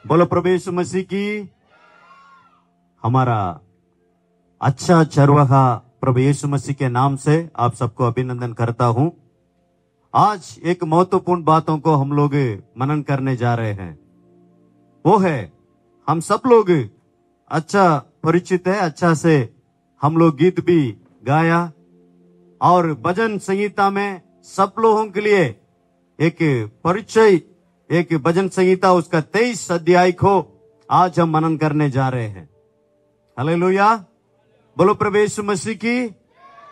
बोलो प्रभु यीशु मसीह की। हमारा अच्छा चरवाहा प्रभु यीशु मसीह के नाम से आप सबको अभिनंदन करता हूं। आज एक महत्वपूर्ण बातों को हम लोग मनन करने जा रहे हैं। वो है, हम सब लोग अच्छा परिचित है, अच्छा से हम लोग गीत भी गाया और भजन संहिता में सब लोगों के लिए एक परिचय, एक भजन संहिता उसका 23 अध्याय को आज हम मनन करने जा रहे हैं। हालेलुया, बोलो प्रभु यीशु मसीह की।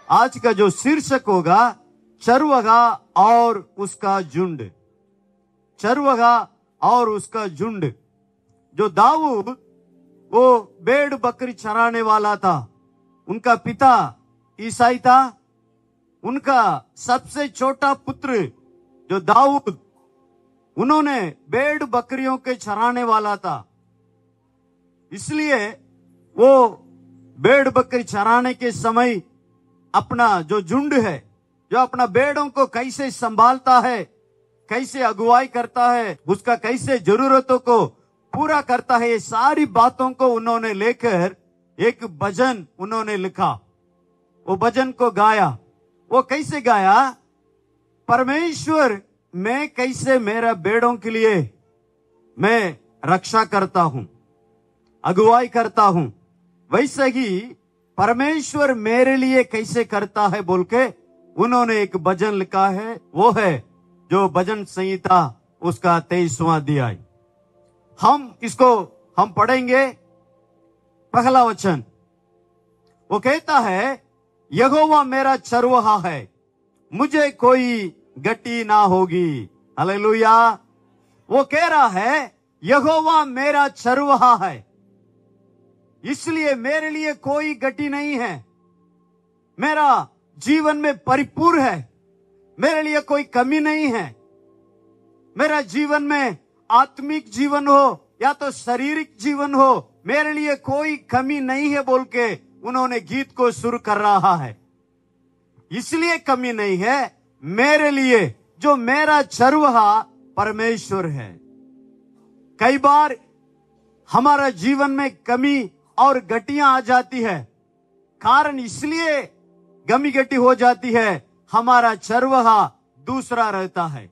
आज का जो शीर्षक होगा, चरवाहा और उसका झुंड। चरवाहा और उसका झुंड। जो दाऊद वो भेड़ बकरी चराने वाला था, उनका पिता ईसाई था। उनका सबसे छोटा पुत्र जो दाऊद, उन्होंने भेड़ बकरियों के चराने वाला था। इसलिए वो भेड़ बकरी चराने के समय अपना जो झुंड है, जो अपना भेड़ों को कैसे संभालता है, कैसे अगुवाई करता है, उसका कैसे जरूरतों को पूरा करता है, ये सारी बातों को उन्होंने लेकर एक भजन उन्होंने लिखा। वो भजन को गाया। वो कैसे गाया? परमेश्वर, मैं कैसे मेरा भेड़ों के लिए मैं रक्षा करता हूं, अगुवाई करता हूं, वैसे ही परमेश्वर मेरे लिए कैसे करता है बोल के उन्होंने एक भजन लिखा है। वो है जो भजन संहिता उसका 23वां अध्याय। हम इसको हम पढ़ेंगे। पहला वचन वो कहता है, यहोवा मेरा चरवाहा है, मुझे कोई गटी ना होगी। हालेलुया। वो कह रहा है, यहोवा मेरा चरवाहा है, इसलिए मेरे लिए कोई गटी नहीं है। मेरा जीवन में परिपूर्ण है, मेरे लिए कोई कमी नहीं है। मेरा जीवन में आत्मिक जीवन हो या तो शारीरिक जीवन हो, मेरे लिए कोई कमी नहीं है बोल के उन्होंने गीत को शुरू कर रहा है। इसलिए कमी नहीं है मेरे लिए, जो मेरा चरवाहा परमेश्वर है। कई बार हमारा जीवन में कमी और गटियां आ जाती है। कारण इसलिए गमी गटी हो जाती है, हमारा चरवाहा दूसरा रहता है।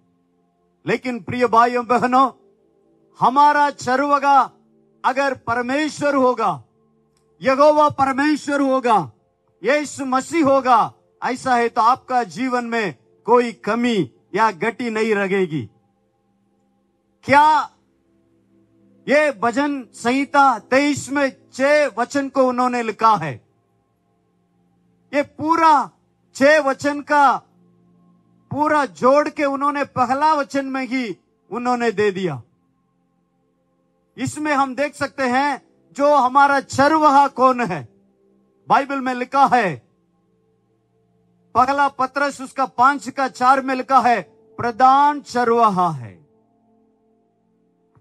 लेकिन प्रिय भाइयों बहनों, हमारा चरवाहा अगर परमेश्वर होगा, यहोवा परमेश्वर होगा, यीशु मसीह होगा, ऐसा है तो आपका जीवन में कोई कमी या गटी नहीं रहेगी। क्या ये भजन संहिता 23 में 6 वचन को उन्होंने लिखा है। ये पूरा 6 वचन का पूरा जोड़ के उन्होंने पहला वचन में ही उन्होंने दे दिया। इसमें हम देख सकते हैं जो हमारा चरवाहा कौन है। बाइबल में लिखा है, पहला पत्रस उसका 5:4 में लिखा है, प्रधान चरवाहा है।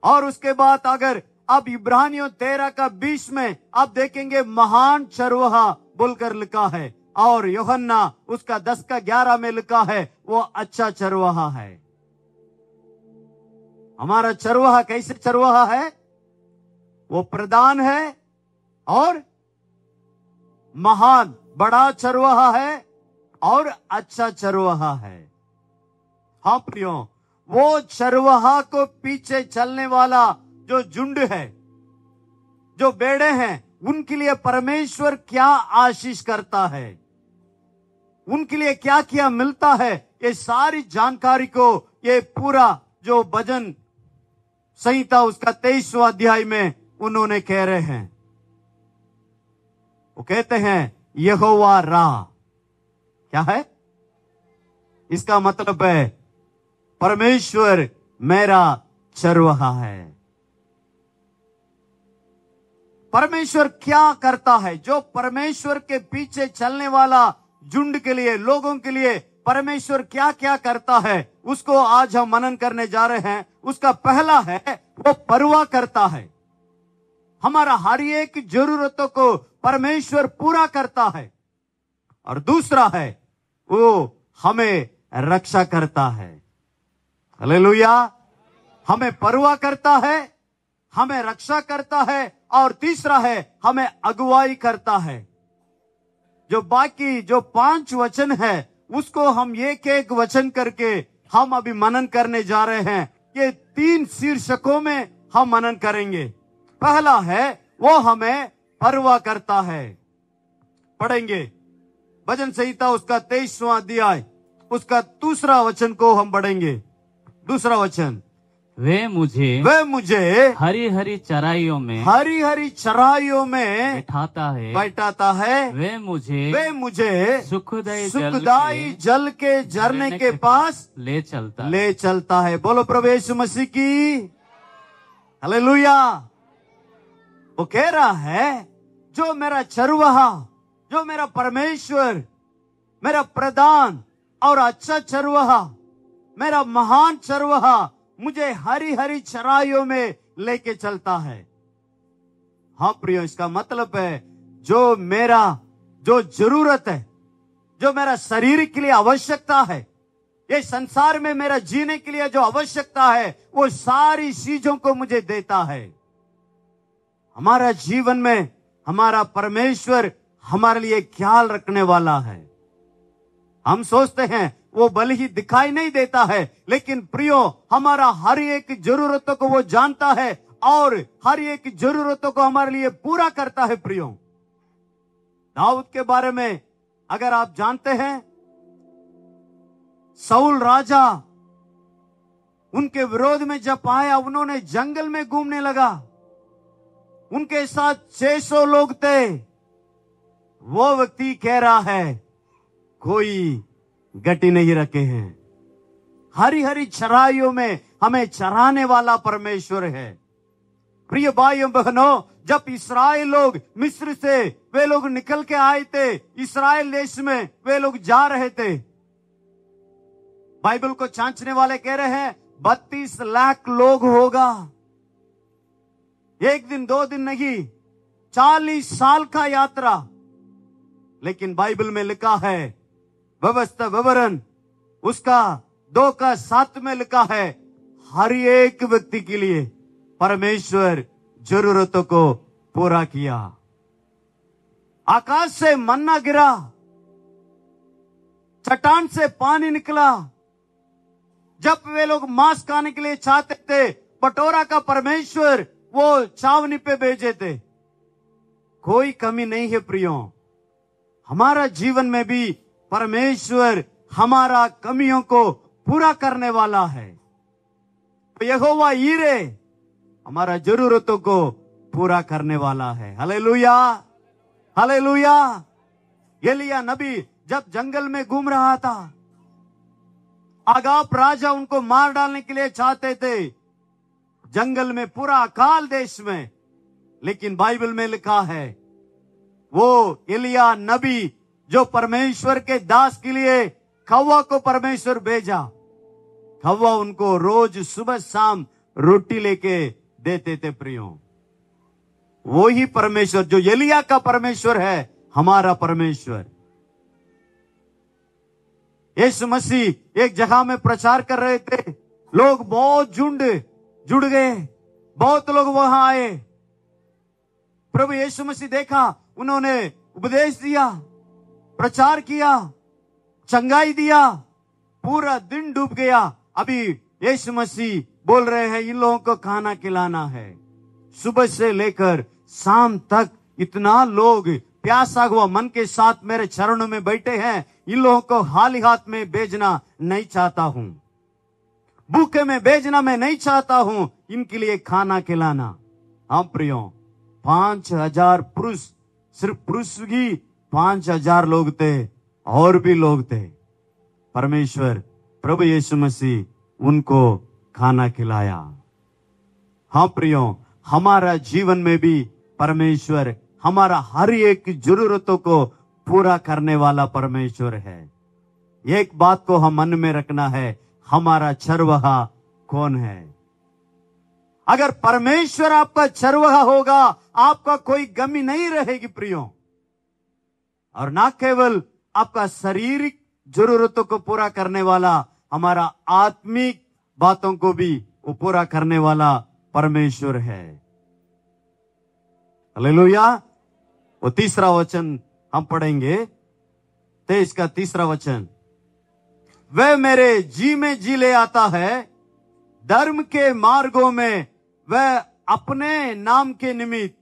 और उसके बाद अगर अब इब्रानियों 13:20 में आप देखेंगे, महान चरवाहा बोलकर लिखा है। और यूहन्ना उसका 10:11 में लिखा है, वो अच्छा चरवाहा है। हमारा चरवाहा कैसे चरवाहा है? वो प्रधान है और महान बड़ा चरवाहा है और अच्छा चरवाहा है। हाँ प्रियो, वो चरवाहा को पीछे चलने वाला जो झुंड है, जो भेड़े हैं, उनके लिए परमेश्वर क्या आशीष करता है, उनके लिए क्या क्या मिलता है, ये सारी जानकारी को ये पूरा जो भजन संहिता उसका 23वां अध्याय में उन्होंने कह रहे हैं। वो कहते हैं, यहोवा राह। क्या है इसका मतलब? है परमेश्वर मेरा चरवाहा है। परमेश्वर क्या करता है? जो परमेश्वर के पीछे चलने वाला झुंड के लिए, लोगों के लिए परमेश्वर क्या क्या करता है, उसको आज हम मनन करने जा रहे हैं। उसका पहला है, वो परवाह करता है। हमारा हर एक जरूरतों को परमेश्वर पूरा करता है। और दूसरा है, वो हमें रक्षा करता है। हालेलुया। हमें परवाह करता है, हमें रक्षा करता है, और तीसरा है हमें अगुवाई करता है। जो बाकी जो 5 वचन है उसको हम एक एक वचन करके हम अभी मनन करने जा रहे हैं। ये 3 शीर्षकों में हम मनन करेंगे। पहला है वो हमें परवाह करता है। पढ़ेंगे भजन संहिता उसका 23वां अध्याय उसका दूसरा वचन को हम पढ़ेंगे। दूसरा वचन, वे मुझे हरी हरी चराइयों में बैठाता है। वे मुझे सुखदाई जल के झरने के पास ले चलता है। बोलो प्रभु यीशु मसीह की हालेलुया। वो कह रहा है जो मेरा चरवाहा, जो मेरा परमेश्वर, मेरा प्रधान और अच्छा चरवाहा, मेरा महान चरवाहा मुझे हरी हरी चराइयों में लेके चलता है। हाँ प्रियो, इसका मतलब है जो मेरा जो जरूरत है, जो मेरा शरीर के लिए आवश्यकता है, ये संसार में मेरा जीने के लिए जो आवश्यकता है, वो सारी चीजों को मुझे देता है। हमारा जीवन में हमारा परमेश्वर हमारे लिए ख्याल रखने वाला है। हम सोचते हैं वो भले ही दिखाई नहीं देता है, लेकिन प्रियो हमारा हर एक जरूरतों को वो जानता है और हर एक जरूरतों को हमारे लिए पूरा करता है। प्रियो दाऊद के बारे में अगर आप जानते हैं, शाऊल राजा उनके विरोध में जब आया, उन्होंने जंगल में घूमने लगा। उनके साथ 600 लोग थे। वो व्यक्ति कह रहा है कोई गति नहीं रखे हैं। हरी हरी चराइयों में हमें चराने वाला परमेश्वर है। प्रिय भाइयों बहनों, जब इस्राएल लोग मिस्र से वे लोग निकल के आए थे, इस्राएल देश में वे लोग जा रहे थे, बाइबल को जांचने वाले कह रहे हैं 32 लाख लोग होगा। एक दिन 2 दिन नहीं, 40 साल का यात्रा। लेकिन बाइबल में लिखा है, व्यवस्था विवरण उसका 2:7 में लिखा है, हर एक व्यक्ति के लिए परमेश्वर जरूरतों को पूरा किया। आकाश से मन्ना गिरा, चट्टान से पानी निकला। जब वे लोग मांस खाने के लिए चाहते थे, बटोरा का परमेश्वर वो छावनी पे भेजे थे। कोई कमी नहीं है प्रियो। हमारा जीवन में भी परमेश्वर हमारा कमियों को पूरा करने वाला है। यहोवा यीरे हमारा जरूरतों को पूरा करने वाला है। Hallelujah, hallelujah. एलिया नबी जब जंगल में घूम रहा था, आगाब राजा उनको मार डालने के लिए चाहते थे, जंगल में पूरा अकाल देश में। लेकिन बाइबल में लिखा है वो एलिया नबी जो परमेश्वर के दास के लिए खव्वा को परमेश्वर भेजा, खव्वा उनको रोज सुबह शाम रोटी लेके देते थे। प्रियो वो ही परमेश्वर जो एलिया का परमेश्वर है, हमारा परमेश्वर। यीशु मसीह एक जगह में प्रचार कर रहे थे, लोग बहुत जुड़ गए, बहुत लोग वहां आए। प्रभु यीशु मसीह देखा, उन्होंने उपदेश दिया, प्रचार किया, चंगाई दिया, पूरा दिन डूब गया। अभी यीशु मसीह बोल रहे हैं इन लोगों को खाना खिलाना है। सुबह से लेकर शाम तक इतना लोग प्यासा हुआ मन के साथ मेरे चरणों में बैठे हैं। इन लोगों को खाली हाथ में भेजना नहीं चाहता हूं, भूखे में भेजना मैं नहीं चाहता हूं, इनके लिए खाना खिलाना। हाँ प्रियो, 5000 पुरुष, सिर्फ पुरुष ही 5000 लोग थे, और भी लोग थे। परमेश्वर प्रभु यीशु मसीह उनको खाना खिलाया। हाँ प्रियो, हमारा जीवन में भी परमेश्वर हमारा हर एक जरूरतों को पूरा करने वाला परमेश्वर है। एक बात को हम मन में रखना है, हमारा चरवाहा कौन है? अगर परमेश्वर आपका चरवाहा होगा, आपका कोई कमी नहीं रहेगी प्रियो। और ना केवल आपका शारीरिक जरूरतों को पूरा करने वाला, हमारा आत्मिक बातों को भी वो पूरा करने वाला परमेश्वर है। हालेलुया। वो तीसरा वचन हम पढ़ेंगे, 23 का तीसरा वचन। वह मेरे जी में जी ले आता है, धर्म के मार्गों में वह अपने नाम के निमित्त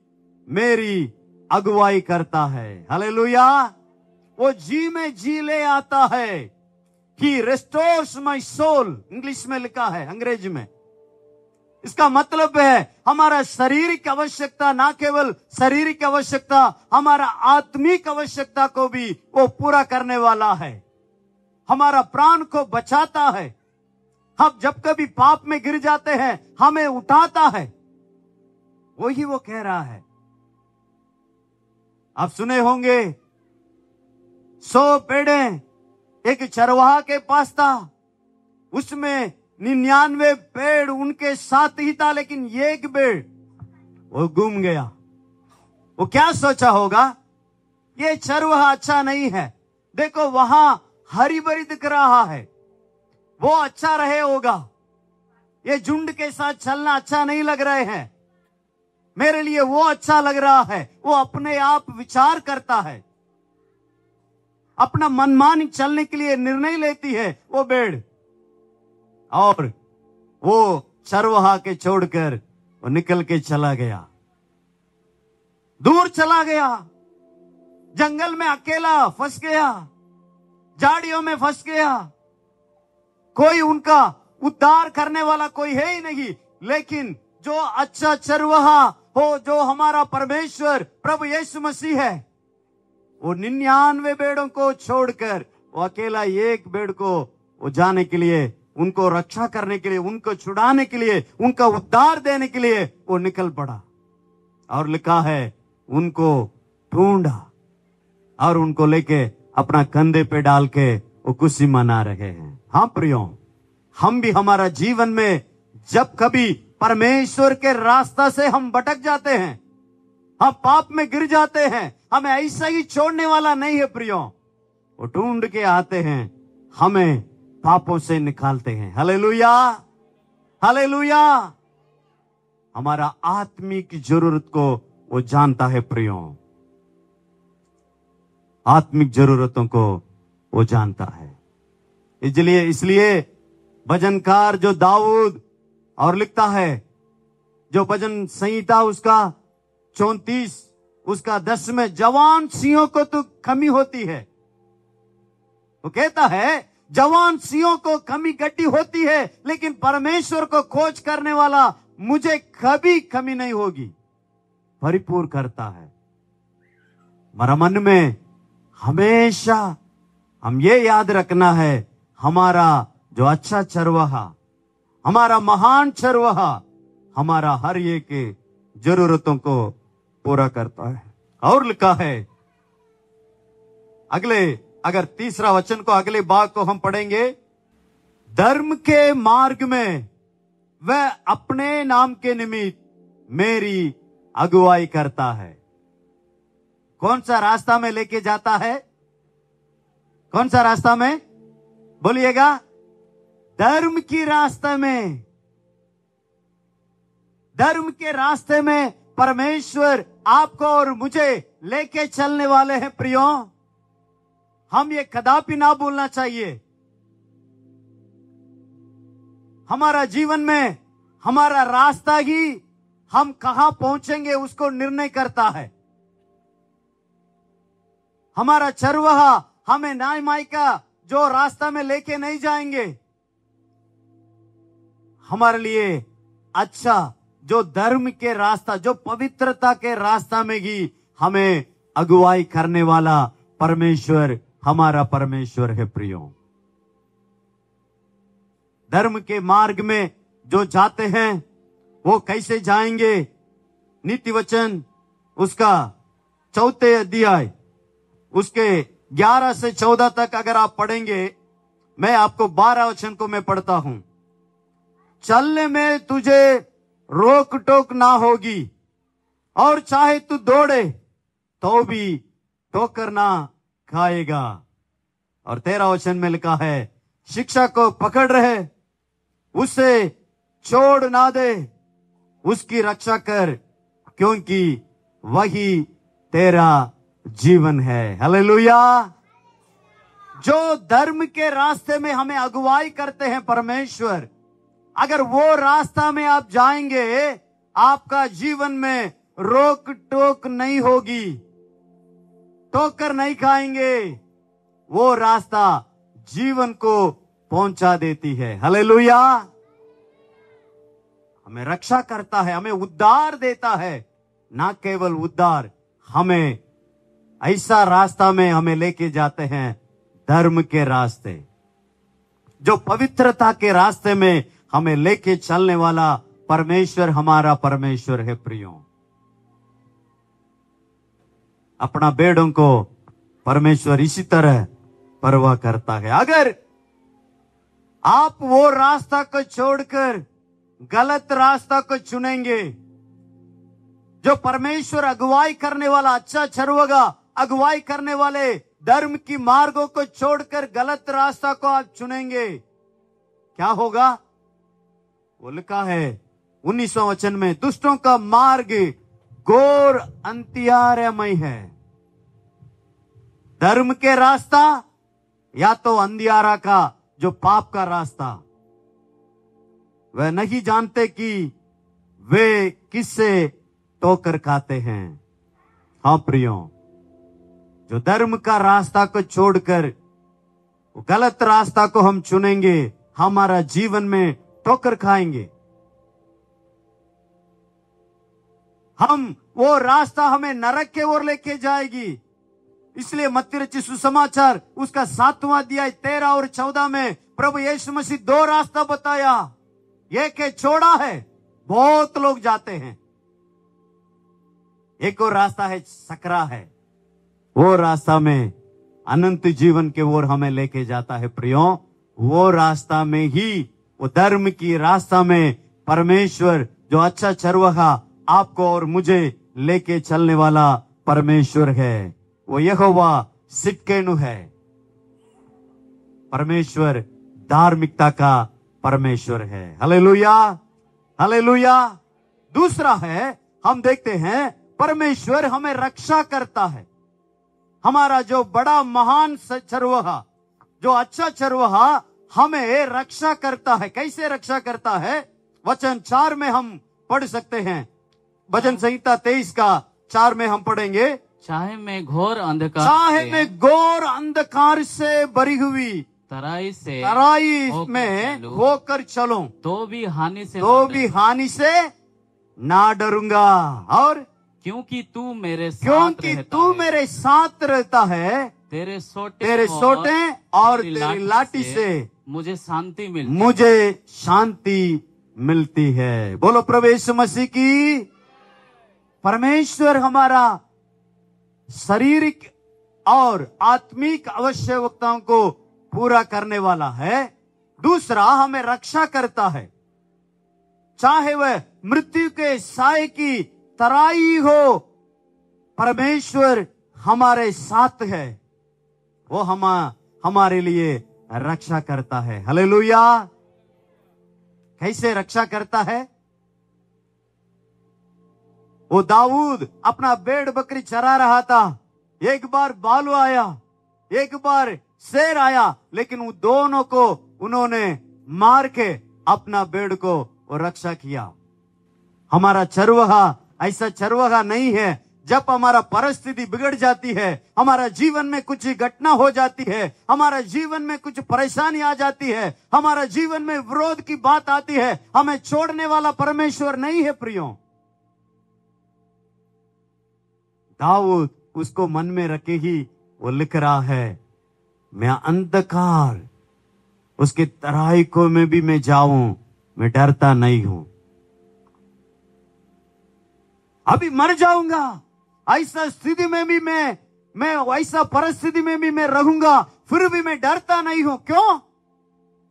मेरी अगुवाई करता है। हालेलुया। वो जी में जी ले आता है। He restores my soul, English में लिखा है, अंग्रेजी में। इसका मतलब है हमारा शारीरिक आवश्यकता, ना केवल शारीरिक आवश्यकता, हमारा आत्मिक आवश्यकता को भी वो पूरा करने वाला है। हमारा प्राण को बचाता है। हम जब कभी पाप में गिर जाते हैं हमें उठाता है। वही वो कह रहा है। आप सुने होंगे 100 भेड़ें एक चरवाहा के पास था, उसमें 99 पेड़ उनके साथ ही था, लेकिन एक पेड़ वो गुम गया। वो क्या सोचा होगा, ये चरवाहा अच्छा नहीं है, देखो वहां हरी भरी दिख रहा है, वो अच्छा रहे होगा, ये झुंड के साथ चलना अच्छा नहीं लग रहे हैं, मेरे लिए वो अच्छा लग रहा है। वो अपने आप विचार करता है, अपना मनमानी चलने के लिए निर्णय लेती है वो भेड़, और वो चरवाहा के छोड़कर वो निकल के चला गया, दूर चला गया, जंगल में अकेला फंस गया, झाड़ियों में फंस गया, कोई उनका उद्धार करने वाला कोई है ही नहीं। लेकिन जो अच्छा चरवाहा हो, जो हमारा परमेश्वर प्रभु यीशु मसीह है, वो 99 भेड़ों को छोड़कर वो अकेला एक भेड़ को वो जाने के लिए, उनको रक्षा करने के लिए, उनको छुड़ाने के लिए, उनका उद्धार देने के लिए वो निकल पड़ा। और लिखा है उनको ढूंढा और उनको लेके अपना कंधे पे डाल के वो खुशी मना रहे हैं। हाँ प्रियो, हम भी हमारा जीवन में जब कभी परमेश्वर के रास्ता से हम भटक जाते हैं, हम पाप में गिर जाते हैं, हमें ऐसा ही छोड़ने वाला नहीं है प्रियो। वो ढूंढ के आते हैं, हमें पापों से निकालते हैं। Hallelujah, hallelujah. हमारा आत्मिक जरूरत को वो जानता है प्रियो, आत्मिक जरूरतों को वो जानता है। इसलिए भजनकार जो दाऊद और लिखता है, जो भजन संहिता उसका 34 उसका 10 में, जवान सिंहों को तो कमी होती है, वो कहता है जवान सिंहों को कमी गड्डी होती है, लेकिन परमेश्वर को खोज करने वाला मुझे कभी कमी नहीं होगी, परिपूर्ण करता है। हमारा मन में हमेशा हम ये याद रखना है, हमारा जो अच्छा चरवाहा, हमारा महान चरवाहा हमारा हर एक जरूरतों को पूरा करता है। और लिखा है अगले, अगर तीसरा वचन को, अगले भाग को हम पढ़ेंगे, धर्म के मार्ग में वह अपने नाम के निमित्त मेरी अगुवाई करता है। कौन सा रास्ता में लेके जाता है? कौन सा रास्ता में? बोलिएगा, धर्म की रास्ते में। धर्म के रास्ते में परमेश्वर आपको और मुझे लेके चलने वाले हैं प्रियो। हम ये कदापि ना भूलना चाहिए। हमारा जीवन में हमारा रास्ता ही हम कहां पहुंचेंगे उसको निर्णय करता है। हमारा चरवाहा हमें नाई माई का जो रास्ता में लेके नहीं जाएंगे, हमारे लिए अच्छा जो धर्म के रास्ता, जो पवित्रता के रास्ता में ही हमें अगुवाई करने वाला परमेश्वर हमारा परमेश्वर है प्रियो। धर्म के मार्ग में जो जाते हैं वो कैसे जाएंगे? नीति वचन उसका 4 अध्याय उसके 11 से 14 तक अगर आप पढ़ेंगे, मैं आपको 12 वचन को मैं पढ़ता हूं। चलने में तुझे रोक टोक ना होगी, और चाहे तू दौड़े तो भी ठोकर ना खाएगा। और 13 वचन में लिखा है, शिक्षा को पकड़ रहे, उसे छोड़ ना दे, उसकी रक्षा कर, क्योंकि वही तेरा जीवन है। हालेलुया। जो धर्म के रास्ते में हमें अगुवाई करते हैं परमेश्वर, अगर वो रास्ता में आप जाएंगे, आपका जीवन में रोक टोक नहीं होगी, ठोकर नहीं खाएंगे। वो रास्ता जीवन को पहुंचा देती है। हालेलुया। हमें रक्षा करता है, हमें उद्धार देता है। ना केवल उद्धार, हमें ऐसा रास्ता में हमें लेके जाते हैं, धर्म के रास्ते, जो पवित्रता के रास्ते में हमें लेके चलने वाला परमेश्वर हमारा परमेश्वर है। प्रियो, अपना बेड़ों को परमेश्वर इसी तरह परवाह करता है। अगर आप वो रास्ता को छोड़कर गलत रास्ता को चुनेंगे, जो परमेश्वर अगुवाई करने वाला अच्छा चरवाहा अगुवाई करने वाले धर्म की मार्गों को छोड़कर गलत रास्ता को आप चुनेंगे, क्या होगा? वो लिखा है 19वां वचन में, दुष्टों का मार्ग घोर अंधियारमय है। धर्म के रास्ता या तो अंधियारा का, जो पाप का रास्ता, वह नहीं जानते कि वे किससे ठोकर खाते हैं। हाँ प्रियो, जो धर्म का रास्ता को छोड़कर गलत रास्ता को हम चुनेंगे, हमारा जीवन में ठोकर खाएंगे। वो रास्ता हमें नरक के ओर लेके जाएगी। इसलिए मत्ती रचित सुसमाचार उसका 7वां अध्याय 13 और 14 में प्रभु यीशु मसीह 2 रास्ता बताया। एक है चौड़ा है, बहुत लोग जाते हैं। एक और रास्ता है सकरा है, वो रास्ता में अनंत जीवन के ओर हमें लेके जाता है। प्रियो, वो रास्ता में ही, वो धर्म की रास्ता में परमेश्वर जो अच्छा चरवाहा आपको और मुझे लेके चलने वाला परमेश्वर है, वो यहोवा सिटकेनु है। परमेश्वर धार्मिकता का परमेश्वर है। Hallelujah, hallelujah. दूसरा है, हम देखते हैं परमेश्वर हमें रक्षा करता है। हमारा जो बड़ा महान चरवाहा, जो अच्छा चरवाहा हमें रक्षा करता है। कैसे रक्षा करता है? वचन 4 में हम पढ़ सकते हैं। भजन संहिता 23 का 4 में हम पढ़ेंगे, चाहे मैं घोर अंधकार से भरी हुई तराई में होकर चलूं, तो भी हानि से ना डरूंगा। और क्योंकि तू मेरे साथ रहता है, तेरे सोटे और तेरी लाठी से मुझे शांति मिलती है। बोलो प्रभु यीशु मसीह की। परमेश्वर हमारा शारीरिक और आत्मिक आवश्यकताओं को पूरा करने वाला है। दूसरा, हमें रक्षा करता है। चाहे वह मृत्यु के साए की तराई हो, परमेश्वर हमारे साथ है। वो हमारे लिए रक्षा करता है। हालेलुया। कैसे रक्षा करता है? वो दाऊद अपना भेड़ बकरी चरा रहा था, एक बार भालू आया, एक बार शेर आया, लेकिन उन दोनों को उन्होंने मार के अपना भेड़ को रक्षा किया। हमारा चरवाहा ऐसा चरवाहा नहीं है। जब हमारा परिस्थिति बिगड़ जाती है, हमारा जीवन में कुछ घटना हो जाती है, हमारा जीवन में कुछ परेशानी आ जाती है, हमारा जीवन में विरोध की बात आती है, हमें छोड़ने वाला परमेश्वर नहीं है। प्रियो, दाऊद उसको मन में रखे ही वो लिख रहा है, मैं अंधकार उसके तराई को में भी मैं जाऊं, मैं डरता नहीं हूं। अभी मर जाऊंगा, ऐसा स्थिति में भी मैं ऐसा परिस्थिति में भी मैं रहूंगा, फिर भी मैं डरता नहीं हूं। क्यों?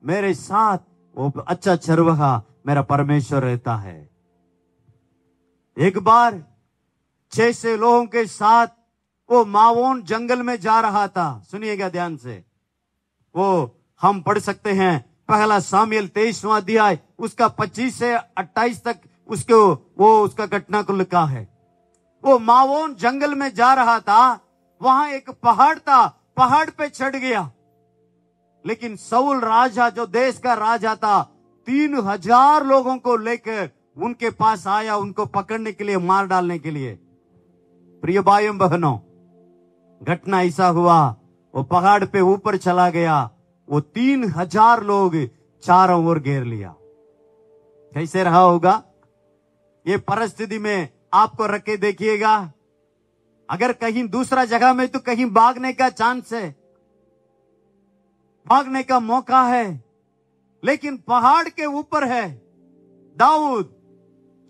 मेरे साथ वो अच्छा चरवाहा मेरा परमेश्वर रहता है। एक बार 6 लोगों के साथ वो मावोन जंगल में जा रहा था। सुनिएगा ध्यान से, वो हम पढ़ सकते हैं 1 सामुएल 23वां अध्याय उसका 25 से 28 तक उसका घटना को लिखा है। वो मावोन जंगल में जा रहा था, वहां एक पहाड़ था, पहाड़ पे चढ़ गया। लेकिन साउल राजा, जो देश का राजा था, 3000 लोगों को लेकर उनके पास आया, उनको पकड़ने के लिए, मार डालने के लिए। प्रिय भाइयों बहनों, घटना ऐसा हुआ, वो पहाड़ पे ऊपर चला गया, वो 3000 लोग चारों ओर घेर लिया। कैसे रहा होगा? ये परिस्थिति में आपको रख के देखिएगा। अगर कहीं दूसरा जगह में तो कहीं भागने का चांस है, भागने का मौका है, लेकिन पहाड़ के ऊपर है। दाऊद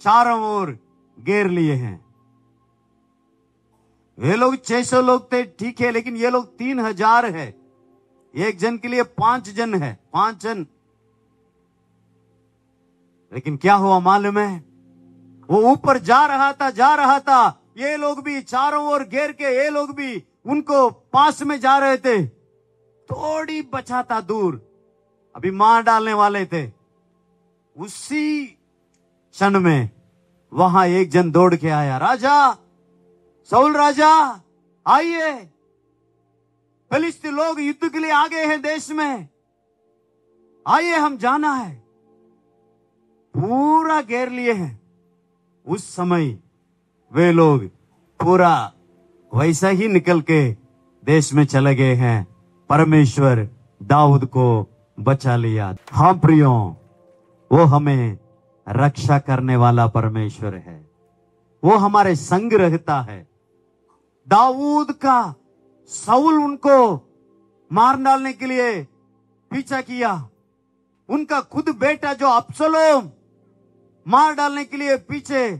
चारों ओर घेर लिए हैं। वे लोग 600 लोग थे, ठीक है, लेकिन ये लोग 3000 है। एक जन के लिए 5 जन है, 5 जन। लेकिन क्या हुआ मालूम है? वो ऊपर जा रहा था, ये लोग भी चारों ओर घेर के, ये लोग भी उनको पास में जा रहे थे। थोड़ी बचा था दूर, अभी मार डालने वाले थे। उसी क्षण में वहां एक जन दौड़ के आया, राजा, साउल राजा, आइए, फिलिस्ती लोग युद्ध के लिए आ गए हैं देश में, आइए, हम जाना है। पूरा घेर लिए हैं। उस समय वे लोग पूरा वैसा ही निकल के देश में चले गए हैं। परमेश्वर दाऊद को बचा लिया। हाँ प्रियों, वो हमें रक्षा करने वाला परमेश्वर है, वो हमारे संग रहता है। दाऊद का साउल उनको मार डालने के लिए पीछा किया, उनका खुद बेटा जो अब्सलोम मार डालने के लिए पीछे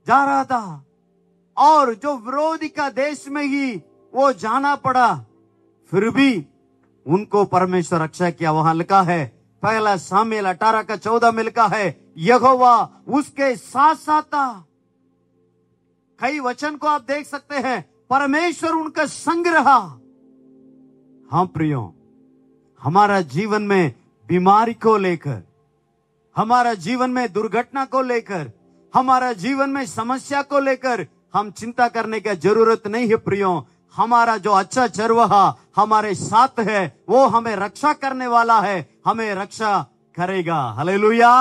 जा रहा था, और जो विरोधी का देश में ही वो जाना पड़ा, फिर भी उनको परमेश्वर रक्षा किया। वहां लिखा है, पहला सामुएल 18:14 में लिखा है, यहोवा उसके साथ साथ था। कई वचन को आप देख सकते हैं, परमेश्वर उनका संग रहा। हाँ प्रियो, हमारा जीवन में बीमारी को लेकर, हमारा जीवन में दुर्घटना को लेकर, हमारा जीवन में समस्या को लेकर हम चिंता करने की जरूरत नहीं है प्रियो। हमारा जो अच्छा चरवाहा हमारे साथ है, वो हमें रक्षा करने वाला है, हमें रक्षा करेगा। हालेलुया।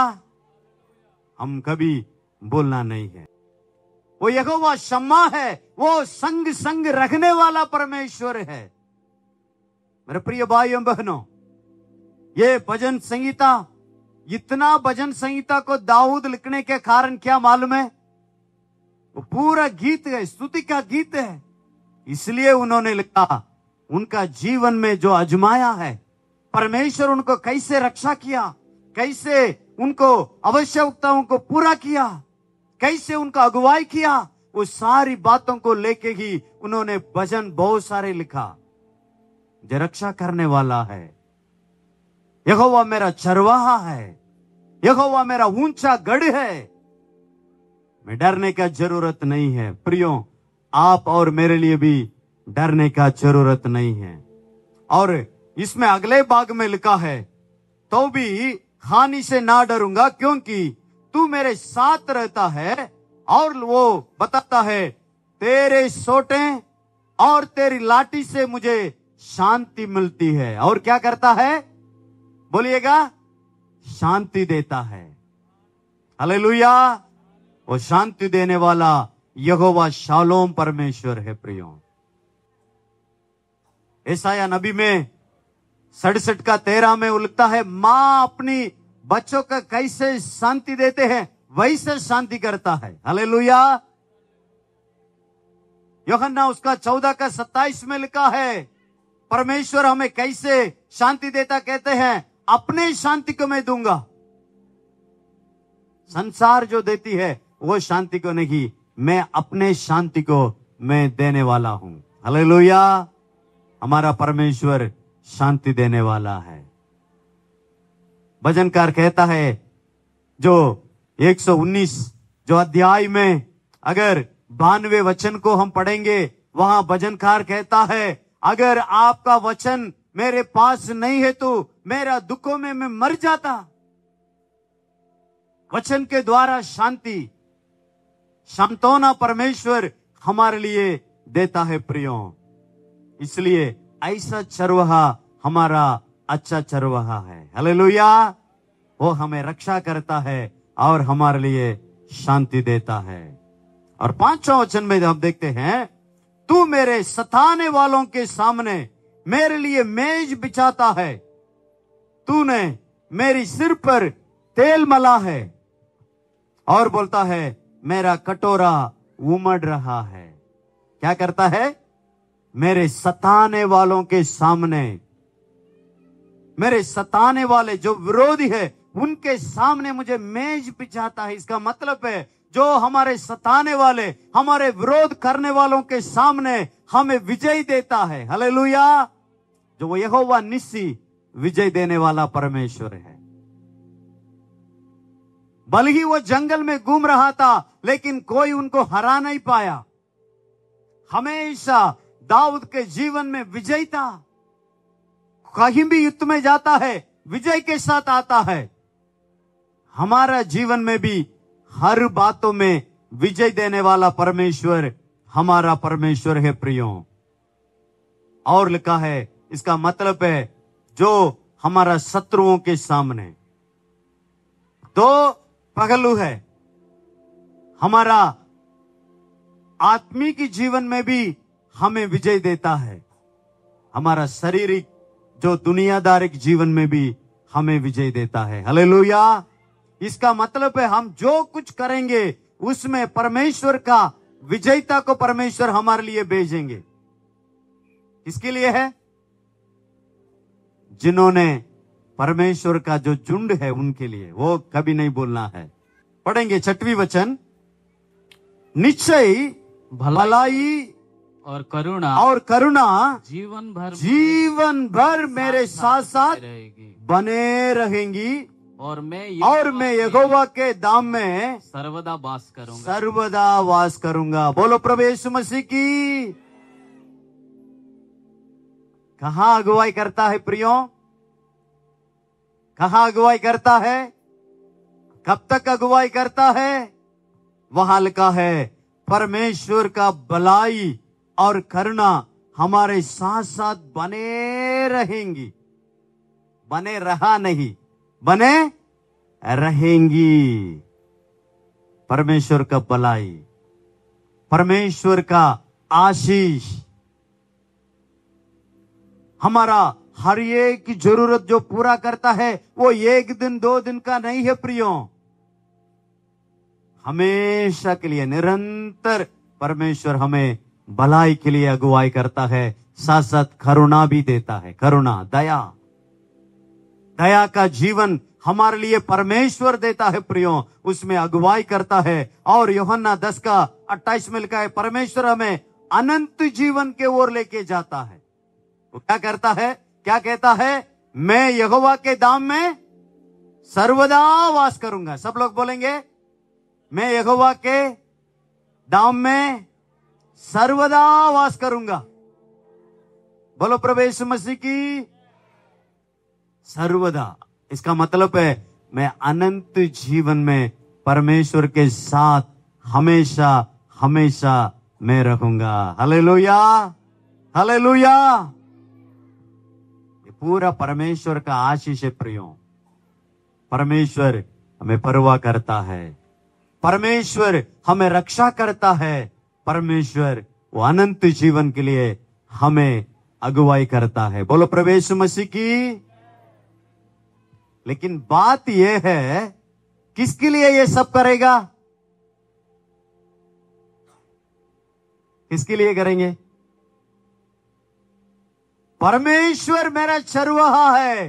हम कभी बोलना नहीं है। वो यहोवा शम्मा है, वो संग संग रखने वाला परमेश्वर है। मेरे प्रिय भाइयों बहनों, ये भजन संहिता, इतना भजन संहिता को दाऊद लिखने के कारण क्या मालूम है? वो पूरा गीत है, स्तुति का गीत है। इसलिए उन्होंने लिखा, उनका जीवन में जो आजमाया है, परमेश्वर उनको कैसे रक्षा किया, कैसे उनको आवश्यकताओं को पूरा किया, कैसे उनका अगुवाई किया, वो सारी बातों को लेके ही उन्होंने भजन बहुत सारे लिखा। जो रक्षा करने वाला है, यहोवा मेरा चरवाहा है, यहोवा मेरा ऊंचा गढ़ है, मैं डरने का जरूरत नहीं है। प्रियो, आप और मेरे लिए भी डरने का जरूरत नहीं है। और इसमें अगले भाग में लिखा है, तो भी हानि से ना डरूंगा, क्योंकि तू मेरे साथ रहता है। और वो बताता है, तेरे सोटे और तेरी लाठी से मुझे शांति मिलती है। और क्या करता है? बोलिएगा, शांति देता है। हालेलुया। वो शांति देने वाला यहोवा शालोम परमेश्वर है। प्रियो, यशायाह नबी में 67:13 में लिखता है, मां अपनी बच्चों का कैसे शांति देते हैं, वैसे शांति करता है। हालेलुया। यूहन्ना उसका 14:27 में लिखा है, परमेश्वर हमें कैसे शांति देता, कहते हैं, अपने शांति को मैं दूंगा। संसार जो देती है वो शांति को नहीं, मैं अपने शांति को मैं देने वाला हूं। हालेलुया। हमारा परमेश्वर शांति देने वाला है। भजनकार कहता है, जो 119 जो अध्याय में अगर 92 वचन को हम पढ़ेंगे, वहां भजनकार कहता है, अगर आपका वचन मेरे पास नहीं है तो मेरा दुखों में मैं मर जाता। वचन के द्वारा शांति, सांत्वना परमेश्वर हमारे लिए देता है प्रियो। इसलिए ऐसा चरवाहा हमारा अच्छा चरवाहा है। हालेलुया। वो हमें रक्षा करता है और हमारे लिए शांति देता है। और 5वां वचन में हम देखते हैं, तू मेरे सताने वालों के सामने मेरे लिए मेज बिछाता है, तूने मेरी सिर पर तेल मला है। और बोलता है मेरा कटोरा उमड़ रहा है। क्या करता है? मेरे सताने वालों के सामने, मेरे सताने वाले जो विरोधी है उनके सामने मुझे मेज बिछाता है। इसका मतलब है जो हमारे सताने वाले, हमारे विरोध करने वालों के सामने हमें विजय देता है। हालेलुया। जो वो यहोवा निस्सी विजय देने वाला परमेश्वर है। भले ही वो जंगल में घूम रहा था लेकिन कोई उनको हरा नहीं पाया। हमेशा दाऊद के जीवन में विजय था। कहीं भी युद्ध में जाता है विजय के साथ आता है। हमारा जीवन में भी हर बातों में विजय देने वाला परमेश्वर हमारा परमेश्वर है प्रियो। और लिखा है, इसका मतलब है जो हमारा शत्रुओं के सामने, दो पहलू है। हमारा आत्मिक जीवन में भी हमें विजय देता है, हमारा शारीरिक जो दुनियादारिक जीवन में भी हमें विजय देता है। हालेलुया। इसका मतलब है हम जो कुछ करेंगे उसमें परमेश्वर का विजयता को परमेश्वर हमारे लिए भेजेंगे। किसके लिए है? जिन्होंने परमेश्वर का जो झुंड है उनके लिए। वो कभी नहीं बोलना है। पढ़ेंगे 6वां वचन, निश्चय भलाई और करुणा जीवन भर मेरे साथ साथ रहेगी बने रहेंगी और मैं यहोवा के धाम में सर्वदा वास करूंगा। बोलो प्रभु यीशु मसीह की। कहां अगुवाई करता है प्रियो? कहां अगुवाई करता है? कब तक अगुवाई करता है? वहां लिखा है परमेश्वर का भलाई और करुणा हमारे साथ साथ बने रहेंगी। बने रहा नहीं, बने रहेंगी। परमेश्वर का भलाई, परमेश्वर का आशीष हमारा हर एक की जरूरत जो पूरा करता है वो 1 दिन 2 दिन का नहीं है प्रियो। हमेशा के लिए निरंतर परमेश्वर हमें भलाई के लिए अगुवाई करता है, साथ साथ करुणा भी देता है। करुणा, दया का जीवन हमारे लिए परमेश्वर देता है प्रियो। उसमें अगुवाई करता है। और यूहन्ना 10:28 में लिखा है परमेश्वर हमें अनंत जीवन के ओर लेके जाता है। वो क्या करता है? क्या कहता है? मैं यहोवा के धाम में सर्वदा वास करूंगा। सब लोग बोलेंगे, मैं यहोवा के धाम में सर्वदा वास करूंगा। बोलो प्रभु यीशु मसीह की। सर्वदा, इसका मतलब है मैं अनंत जीवन में परमेश्वर के साथ हमेशा हमेशा मैं रहूंगा। Hallelujah, hallelujah. ये पूरा परमेश्वर का आशीष है प्रियो। परमेश्वर हमें परवाह करता है, परमेश्वर हमें रक्षा करता है, परमेश्वर वो अनंत जीवन के लिए हमें अगुवाई करता है। बोलो प्रभु यीशु मसीह की। लेकिन बात यह है, किसके लिए ये सब करेगा? किसके लिए करेंगे? परमेश्वर मेरा चरवाहा है,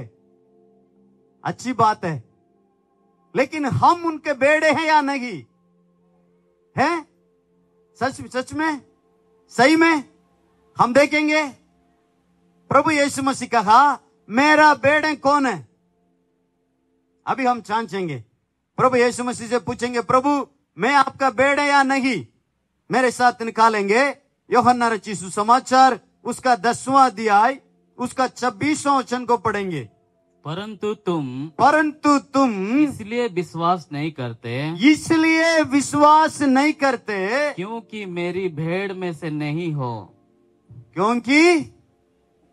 अच्छी बात है। लेकिन हम उनके बेड़े हैं या नहीं? हैं? सच में, सही में हम देखेंगे। प्रभु यीशु मसीह कहा मेरा बेड़े कौन है? अभी हम जांचेंगे। प्रभु यीशु मसीह से पूछेंगे, प्रभु मैं आपका बेड़ा या नहीं? मेरे साथ निकालेंगे यूहन्ना रचित सुसमाचार उसका 10वां अध्याय उसका 26वां वचन को पढ़ेंगे। परंतु तुम इसलिए विश्वास नहीं करते क्योंकि मेरी भेड़ में से नहीं हो। क्योंकि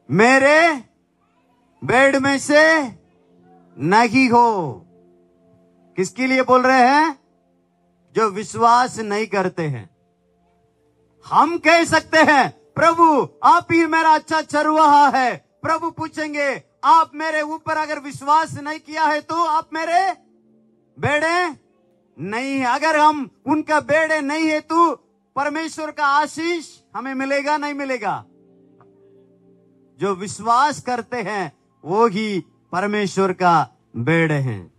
मेरे भेड़ में से नहीं हो। किसके लिए बोल रहे हैं? जो विश्वास नहीं करते हैं। हम कह सकते हैं प्रभु आप ही मेरा अच्छा चरवाहा है। प्रभु पूछेंगे आप मेरे ऊपर अगर विश्वास नहीं किया है तो आप मेरे बेड़े नहीं है। अगर हम उनका बेड़े नहीं है तो परमेश्वर का आशीष हमें मिलेगा नहीं मिलेगा? जो विश्वास करते हैं वो ही परमेश्वर का बेड़े हैं।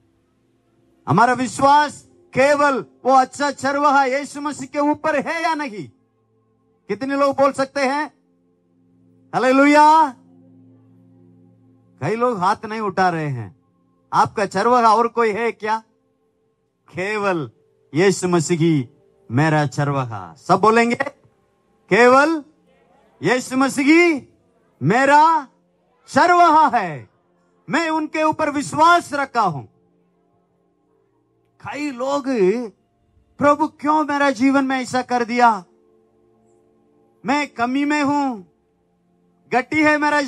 हमारा विश्वास केवल वो अच्छा चरवाहा यीशु मसीह के ऊपर है या नहीं? कितने लोग बोल सकते हैं हालेलुया? कई लोग हाथ नहीं उठा रहे हैं। आपका चरवाहा और कोई है क्या? केवल यीशु मसीह ही मेरा चरवाहा। सब बोलेंगे केवल यीशु मसीह ही मेरा चरवाहा है। मैं उनके ऊपर विश्वास रखा हूं। कई लोग प्रभु क्यों मेरा जीवन में ऐसा कर दिया? मैं कमी में हूं, गड्डी है मेरा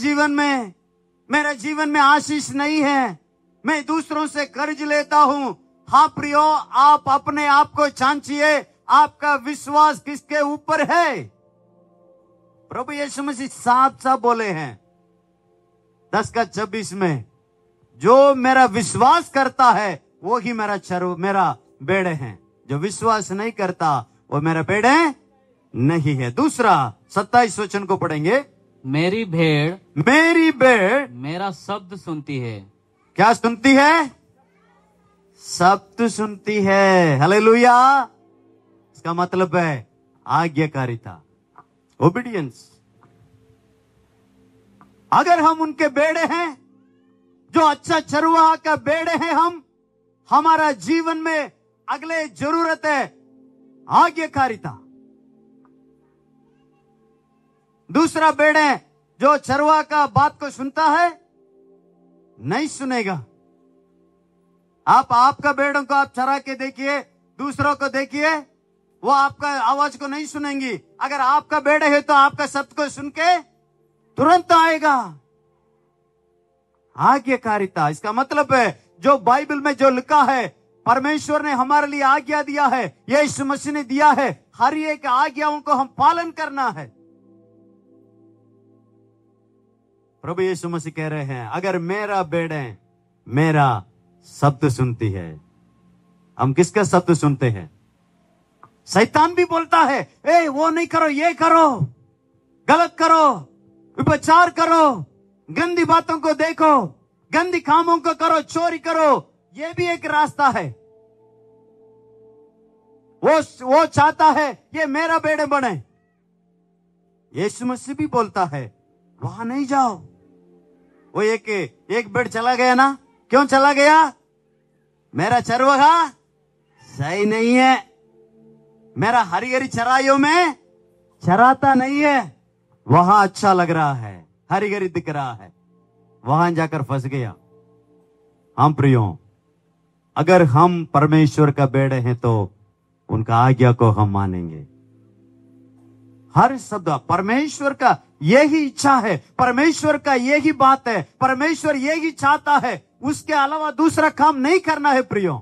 जीवन में आशीष नहीं है, मैं दूसरों से कर्ज लेता हूं। हाँ प्रियो, आप अपने आप को जांचिए, आपका विश्वास किसके ऊपर है? प्रभु यीशु मसीह साफ साफ बोले हैं 10:26 में, जो मेरा विश्वास करता है वो ही मेरा बेड़े हैं। जो विश्वास नहीं करता वो मेरा बेड़े नहीं है। दूसरा 27 वचन को पढ़ेंगे। मेरी भेड़ मेरा शब्द सुनती है। क्या सुनती है? शब्द सुनती है। हालेलुया। इसका मतलब है आज्ञाकारिता, ओबीडियंस। अगर हम उनके बेड़े हैं, जो अच्छा चरवाहा का बेड़े हैं हम, हमारा जीवन में अगले जरूरत है आज्ञाकारिता। दूसरा बेड़े जो चरवाहा का बात को सुनता है नहीं सुनेगा। आप आपका बेड़ों को आप चरा के देखिए, दूसरों को देखिए, वो आपका आवाज को नहीं सुनेंगी। अगर आपका बेड़े है तो आपका शब्द को सुन के तुरंत आएगा। आज्ञाकारिता, इसका मतलब है जो बाइबल में जो लिखा है, परमेश्वर ने हमारे लिए आज्ञा दिया है, यीशु मसीह ने दिया है, हर एक आज्ञाओं को हम पालन करना है। प्रभु यीशु मसीह कह रहे हैं अगर मेरा बेड़े मेरा शब्द सुनती है। हम किसका शब्द सुनते हैं? शैतान भी बोलता है ए वो नहीं करो, ये करो, गलत करो, विपचार करो, गंदी बातों को देखो, गंदी कामों को करो, चोरी करो। ये भी एक रास्ता है। वो चाहता है ये मेरा बेड़े बने। यीशु मसीह भी बोलता है वहां नहीं जाओ। वो एक बेड़ चला गया ना। क्यों चला गया? मेरा चरवाहा सही नहीं है, मेरा हरी हरी चराइयों में चराता नहीं है। वहां अच्छा लग रहा है, हरी हरी दिख रहा है, वहां जाकर फंस गया। हम प्रियो, अगर हम परमेश्वर का बेड़े हैं तो उनका आज्ञा को हम मानेंगे। हर शब्द परमेश्वर का यही इच्छा है, परमेश्वर का यही बात है, परमेश्वर यही चाहता है। उसके अलावा दूसरा काम नहीं करना है प्रियो।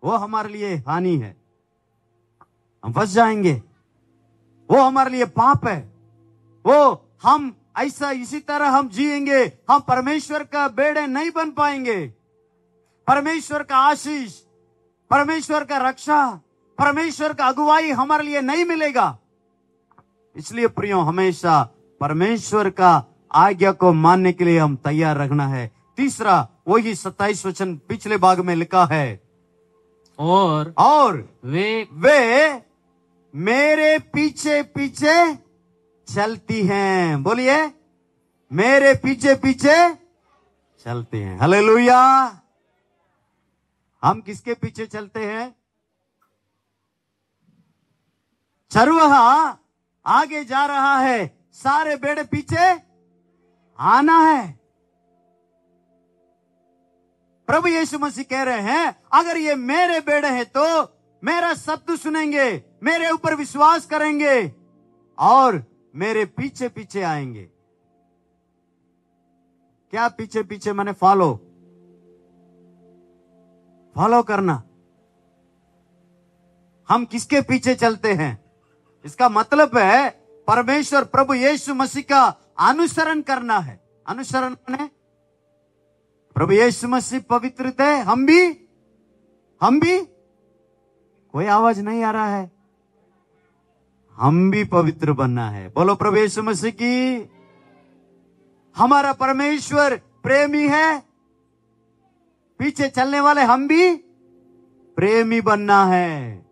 वो हमारे लिए हानि है, हम फंस जाएंगे। वो हमारे लिए पाप है। वो हम ऐसा इसी तरह हम जिएंगे, हम परमेश्वर का बेड़े नहीं बन पाएंगे। परमेश्वर का आशीष, परमेश्वर का रक्षा, परमेश्वर का अगुवाई हमारे लिए नहीं मिलेगा। इसलिए प्रियो, हमेशा परमेश्वर का आज्ञा को मानने के लिए हम तैयार रखना है। तीसरा वही 27 वचन पिछले भाग में लिखा है, और वे मेरे पीछे पीछे चलती हैं। बोलिए, मेरे पीछे पीछे चलते हैं। हालेलुया। हम किसके पीछे चलते हैं? चरवाहा आगे जा रहा है, सारे बेड़े पीछे आना है। प्रभु यीशु मसीह कह रहे हैं, अगर ये मेरे बेड़े हैं तो मेरा शब्द सुनेंगे, मेरे ऊपर विश्वास करेंगे और मेरे पीछे पीछे आएंगे। क्या पीछे पीछे माने फॉलो करना। हम किसके पीछे चलते हैं? इसका मतलब है परमेश्वर प्रभु यीशु मसीह का अनुसरण करना है। अनुसरण माने प्रभु यीशु मसीह पवित्र थे, हम भी कोई आवाज नहीं आ रहा है, हम भी पवित्र बनना है। बोलो प्रभु यीशु मसीह की। हमारा परमेश्वर प्रेमी है, पीछे चलने वाले हम भी प्रेमी बनना है।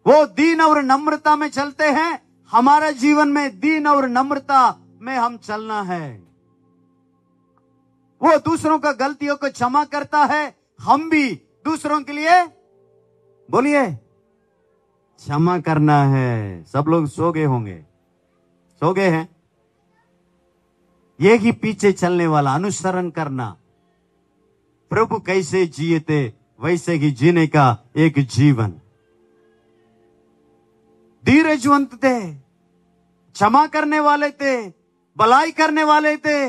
वो दीन और नम्रता में चलते हैं, हमारा जीवन में दीन और नम्रता में हम चलना है। वो दूसरों का गलतियों को क्षमा करता है, हम भी दूसरों के लिए बोलिए क्षमा करना है। सब लोग सो गए होंगे, सो गए हैं। ये ही पीछे चलने वाला अनुसरण करना। प्रभु कैसे जिए थे वैसे ही जीने का एक जीवन। धीरजवंत थे, क्षमा करने वाले थे, भलाई करने वाले थे,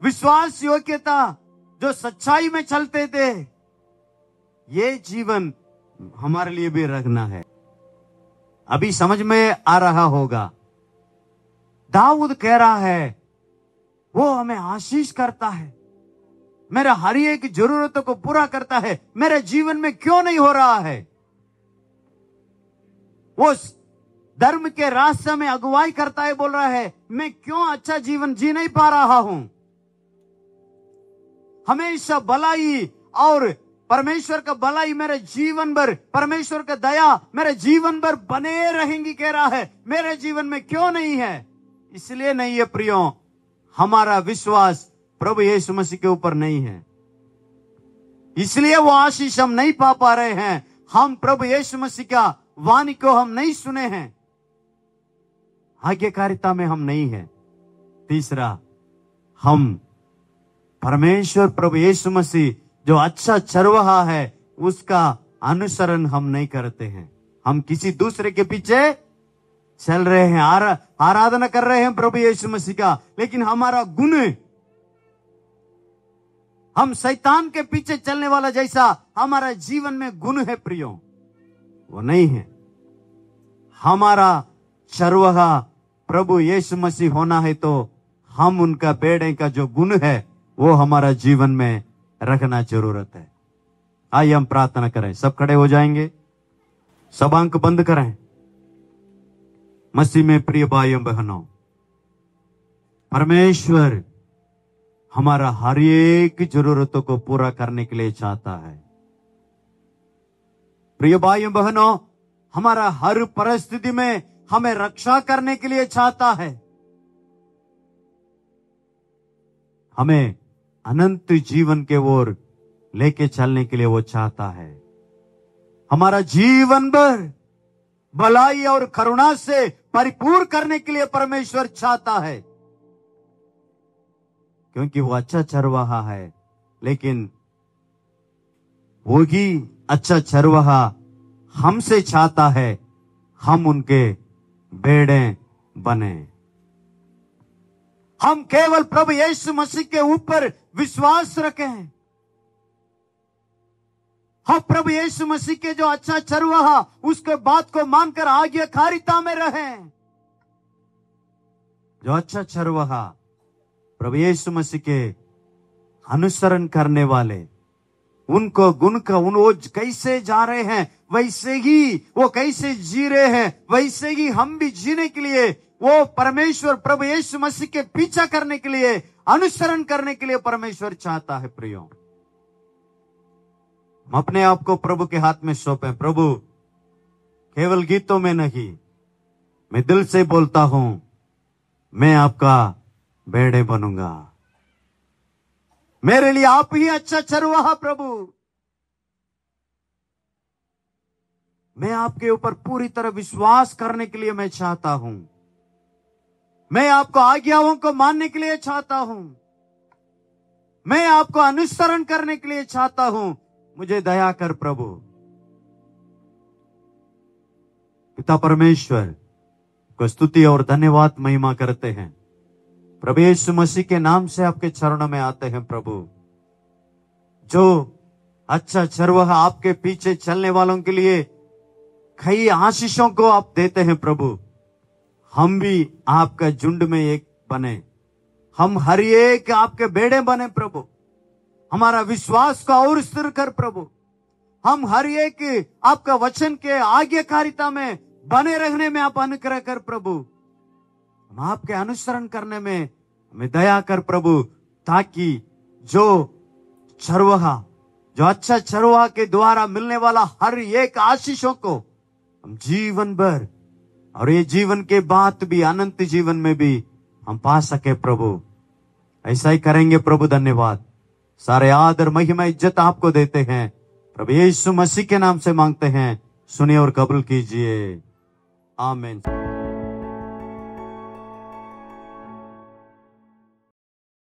विश्वास योग्यता, जो सच्चाई में चलते थे। ये जीवन हमारे लिए भी रखना है। अभी समझ में आ रहा होगा, दाऊद कह रहा है वो हमें आशीष करता है, मेरा हर एक जरूरतों को पूरा करता है। मेरे जीवन में क्यों नहीं हो रहा है? वो धर्म के रास्ते में अगुवाई करता है, बोल रहा है मैं क्यों अच्छा जीवन जी नहीं पा रहा हूं। हमेशा भलाई और परमेश्वर का भलाई मेरे जीवन भर, परमेश्वर का दया मेरे जीवन भर बने रहेंगी कह रहा है, मेरे जीवन में क्यों नहीं है? इसलिए नहीं है प्रियो, हमारा विश्वास प्रभु यीशु मसीह के ऊपर नहीं है, इसलिए वो आशीष हम नहीं पा रहे हैं। हम प्रभु यीशु मसीह का वाणी को हम नहीं सुने हैं, आज्ञाकारिता में हम नहीं हैं। तीसरा, हम परमेश्वर प्रभु यीशु मसीह जो अच्छा चरवाहा है उसका अनुसरण हम नहीं करते हैं। हम किसी दूसरे के पीछे चल रहे हैं, आराधना कर रहे हैं प्रभु यीशु मसीह का, लेकिन हमारा गुण हम शैतान के पीछे चलने वाला जैसा हमारा जीवन में गुण है प्रियो, वो नहीं है। हमारा चरवाहा प्रभु यीशु मसीह होना है तो हम उनका बेड़े का जो गुण है वो हमारा जीवन में रखना जरूरत है। आइए हम प्रार्थना करें, सब खड़े हो जाएंगे, सब आंख बंद करें। मसीह में प्रिय भाइयों बहनों, परमेश्वर हमारा हर एक जरूरतों को पूरा करने के लिए चाहता है। प्रिय भाइयों बहनों, हमारा हर परिस्थिति में हमें रक्षा करने के लिए चाहता है। हमें अनंत जीवन के ओर लेके चलने के लिए वो चाहता है। हमारा जीवन भर भलाई और करुणा से परिपूर्ण करने के लिए परमेश्वर चाहता है, क्योंकि वो अच्छा चरवाहा है। लेकिन वो ही अच्छा चरवाहा हमसे चाहता है हम उनके बेड़े बने। हम केवल प्रभु यीशु मसीह के ऊपर विश्वास रखें। हम प्रभु यीशु मसीह के जो अच्छा चरवाहा उसके बात को मानकर आज्ञाकारिता में रहें। जो अच्छा चरवाहा प्रभु यीशु मसीह के अनुसरण करने वाले, उनको गुण का वो कैसे जा रहे हैं वैसे ही वो कैसे जी रहे हैं वैसे ही हम भी जीने के लिए वो परमेश्वर प्रभु यीशु मसीह के पीछा करने के लिए, अनुसरण करने के लिए परमेश्वर चाहता है। प्रियो, हम अपने आप को प्रभु के हाथ में सौंपें। प्रभु, केवल गीतों में नहीं, मैं दिल से बोलता हूं, मैं आपका बेड़े बनूंगा। मेरे लिए आप ही अच्छा चरवाहा प्रभु। मैं आपके ऊपर पूरी तरह विश्वास करने के लिए मैं चाहता हूं। मैं आपको आज्ञाओं को मानने के लिए चाहता हूं, मैं आपको अनुसरण करने के लिए चाहता हूं, मुझे दया कर प्रभु। पिता परमेश्वर को स्तुति और धन्यवाद महिमा करते हैं। प्रभु यीशु मसीह के नाम से आपके चरणों में आते हैं प्रभु। जो अच्छा चरवाहा आपके पीछे चलने वालों के लिए कई आशीषों को आप देते हैं प्रभु, हम भी आपका झुंड में एक बने, हम हर एक आपके बेड़े बने प्रभु। हमारा विश्वास को और स्थिर कर प्रभु। हम हर एक आपका वचन के आज्ञाकारिता में बने रहने में आप अनुग्रह कर प्रभु। हम आपके अनुसरण करने में हमें दया कर प्रभु, ताकि जो चरवाहा, जो अच्छा चरवाहा के द्वारा मिलने वाला हर एक आशीषों को हम जीवन भर और ये जीवन के बाद भी अनंत जीवन में भी हम पा सके प्रभु। ऐसा ही करेंगे प्रभु। धन्यवाद। सारे आदर महिमा इज्जत आपको देते हैं प्रभु यीशु मसीह के नाम से मांगते हैं, सुनिए और कबूल कीजिए। आमीन।